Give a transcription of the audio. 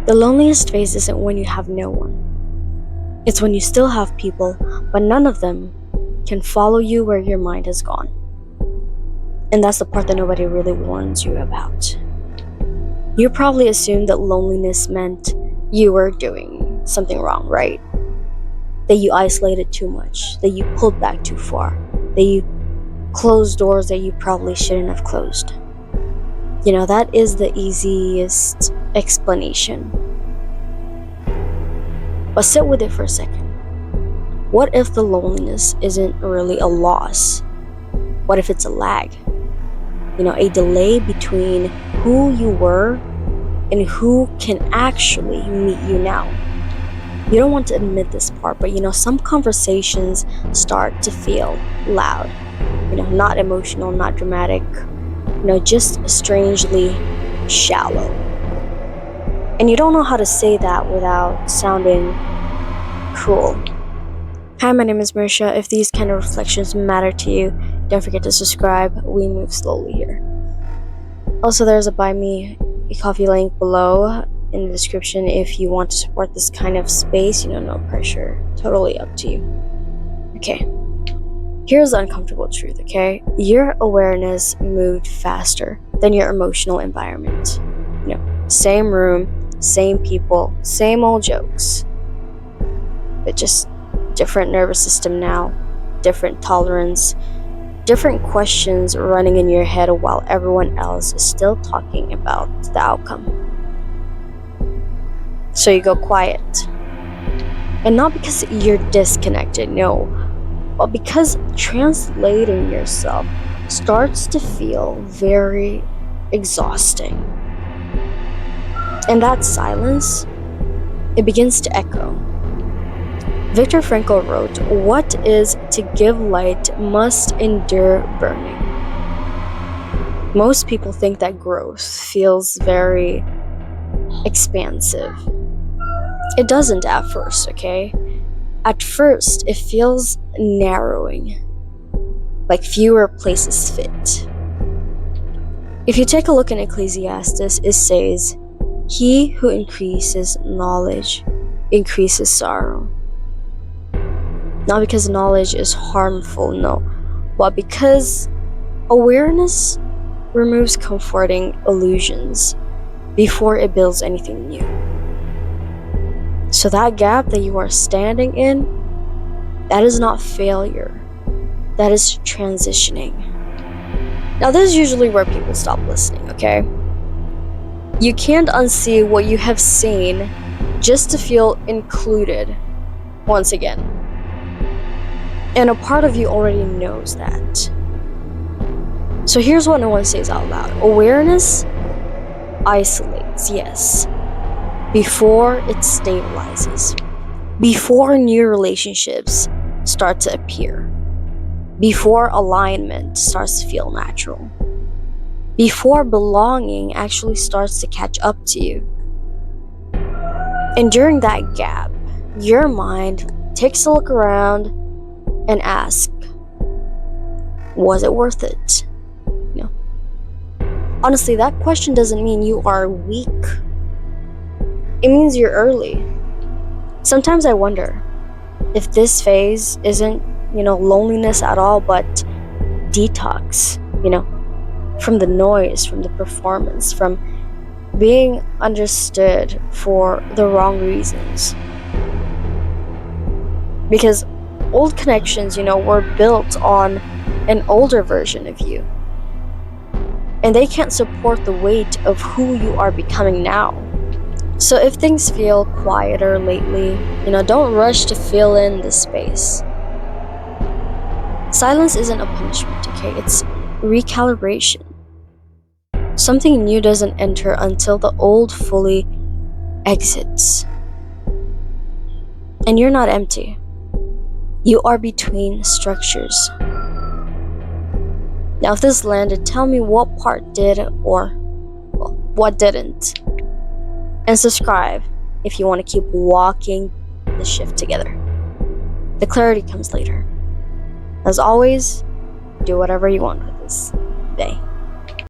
The loneliest phase isn't when you have no one. It's when you still have people, but none of them can follow you where your mind has gone. And that's the part that nobody really warns you about. You probably assumed that loneliness meant you were doing something wrong, right? That you isolated too much, that you pulled back too far, that you closed doors that you probably shouldn't have closed. That is the easiest explanation. But sit with it for a second. What if the loneliness isn't really a loss? What if it's a lag? A delay between who you were and who can actually meet you now. You don't want to admit this part, but some conversations start to feel loud. Not emotional, not dramatic, just strangely shallow. And you don't know how to say that without sounding cruel. Hi, my name is Marisha. If these kind of reflections matter to you, don't forget to subscribe. We move slowly here. Also, there's a buy me a coffee link below in the description if you want to support this kind of space. No pressure. Totally up to you. Okay. Here's the uncomfortable truth, okay? Your awareness moved faster than your emotional environment. Same room, same people, same old jokes. But just different nervous system now, different tolerance, different questions running in your head while everyone else is still talking about the outcome. So you go quiet. And not because you're disconnected, no, but because translating yourself starts to feel very exhausting. And that silence, it begins to echo. Viktor Frankl wrote, "What is to give light must endure burning." Most people think that growth feels very expansive. It doesn't at first, okay? At first, it feels narrowing, like fewer places fit. If you take a look in Ecclesiastes, it says, "He who increases knowledge increases sorrow." Not because knowledge is harmful, no, but because awareness removes comforting illusions before it builds anything new. So that gap that you are standing in, that is not failure. That is transitioning. Now, this is usually where people stop listening, okay? You can't unsee what you have seen just to feel included once again. And a part of you already knows that. So here's what no one says out loud. Awareness isolates, yes, before it stabilizes, before new relationships start to appear, before alignment starts to feel natural, before belonging actually starts to catch up to you. And during that gap, your mind takes a look around and asks, was it worth it? Honestly, that question doesn't mean you are weak. It means you're early. Sometimes I wonder if this phase isn't, loneliness at all, but detox, from the noise, from the performance, from being understood for the wrong reasons. Because old connections, were built on an older version of you. And they can't support the weight of who you are becoming now. So if things feel quieter lately, don't rush to fill in the space. Silence isn't a punishment, okay? It's recalibration. Something new doesn't enter until the old fully exits. And you're not empty. You are between structures. Now, if this landed, tell me what part did or what didn't. And subscribe if you want to keep walking the shift together. The clarity comes later. As always, do whatever you want with this day.